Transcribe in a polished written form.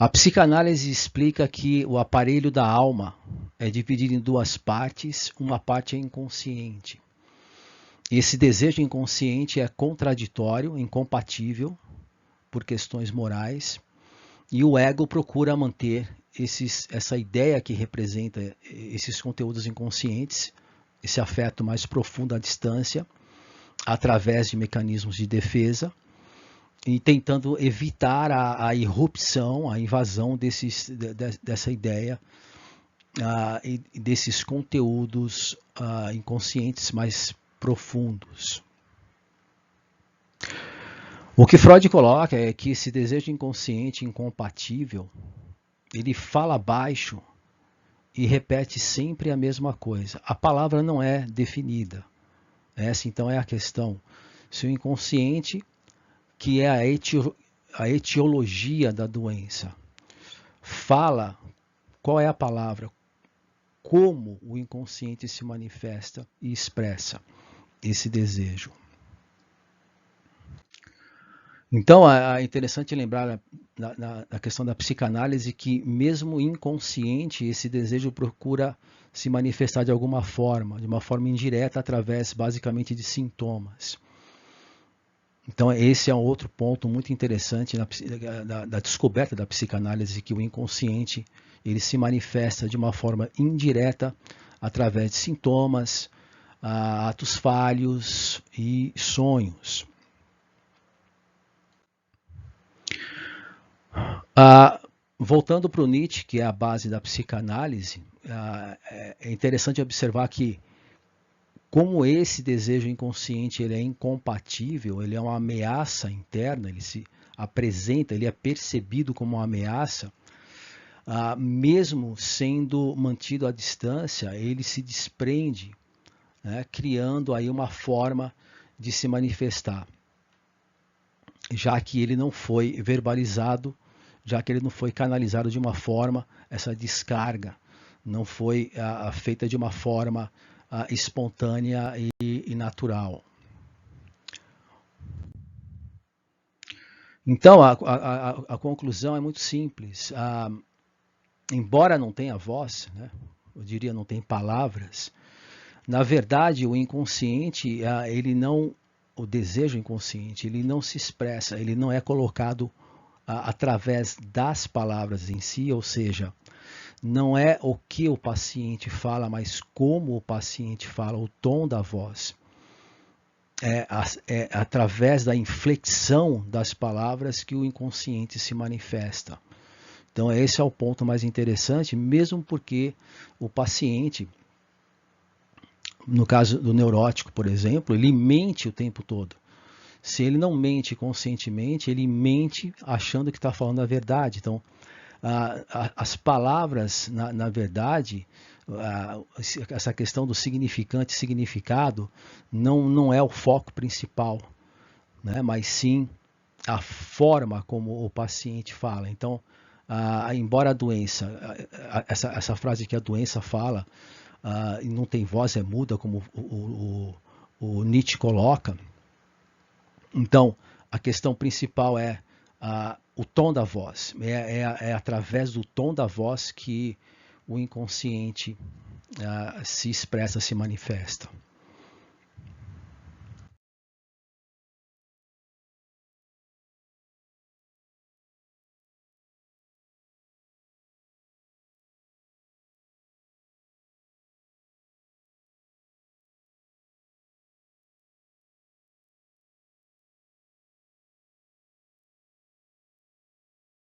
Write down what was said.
A psicanálise explica que o aparelho da alma é dividido em duas partes, uma parte é inconsciente. Esse desejo inconsciente é contraditório, incompatível por questões morais, e o ego procura manter essa ideia que representa esses conteúdos inconscientes, esse afeto mais profundo à distância, através de mecanismos de defesa, e tentando evitar a irrupção, a invasão dessa ideia e desses conteúdos inconscientes mais profundos. O que Freud coloca é que esse desejo inconsciente incompatível, ele fala baixo e repete sempre a mesma coisa. A palavra não é definida. Essa então é a questão. Se o inconsciente, que é a etiologia da doença, fala qual é a palavra, como o inconsciente se manifesta e expressa esse desejo. Então, é interessante lembrar na questão da psicanálise que mesmo inconsciente, esse desejo procura se manifestar de alguma forma, de uma forma indireta, através basicamente de sintomas. Então, esse é um outro ponto muito interessante da descoberta da psicanálise, que o inconsciente ele se manifesta de uma forma indireta através de sintomas, atos falhos e sonhos. Voltando para o Nietzsche, que é a base da psicanálise, é interessante observar que como esse desejo inconsciente ele é incompatível, ele é uma ameaça interna, ele se apresenta, ele é percebido como uma ameaça, mesmo sendo mantido à distância, ele se desprende, né, criando aí uma forma de se manifestar, já que ele não foi verbalizado, já que ele não foi canalizado de uma forma, essa descarga não foi feita de uma forma espontânea e natural. Então, a conclusão é muito simples. Embora não tenha voz, né, eu diria não tem palavras, na verdade o inconsciente, ele não, o desejo inconsciente, ele não se expressa, ele não é colocado através das palavras em si, ou seja, não é o que o paciente fala, mas como o paciente fala, o tom da voz. É através da inflexão das palavras que o inconsciente se manifesta. Então, esse é o ponto mais interessante, mesmo porque o paciente, no caso do neurótico, por exemplo, ele mente o tempo todo. Se ele não mente conscientemente, ele mente achando que está falando a verdade. Então, as palavras, na verdade, essa questão do significante e significado não é o foco principal, né? Mas sim a forma como o paciente fala. Então, embora a doença, essa frase que a doença fala, não tem voz, é muda, como o Nietzsche coloca. Então, a questão principal é o tom da voz. É através do tom da voz que o inconsciente se expressa, se manifesta.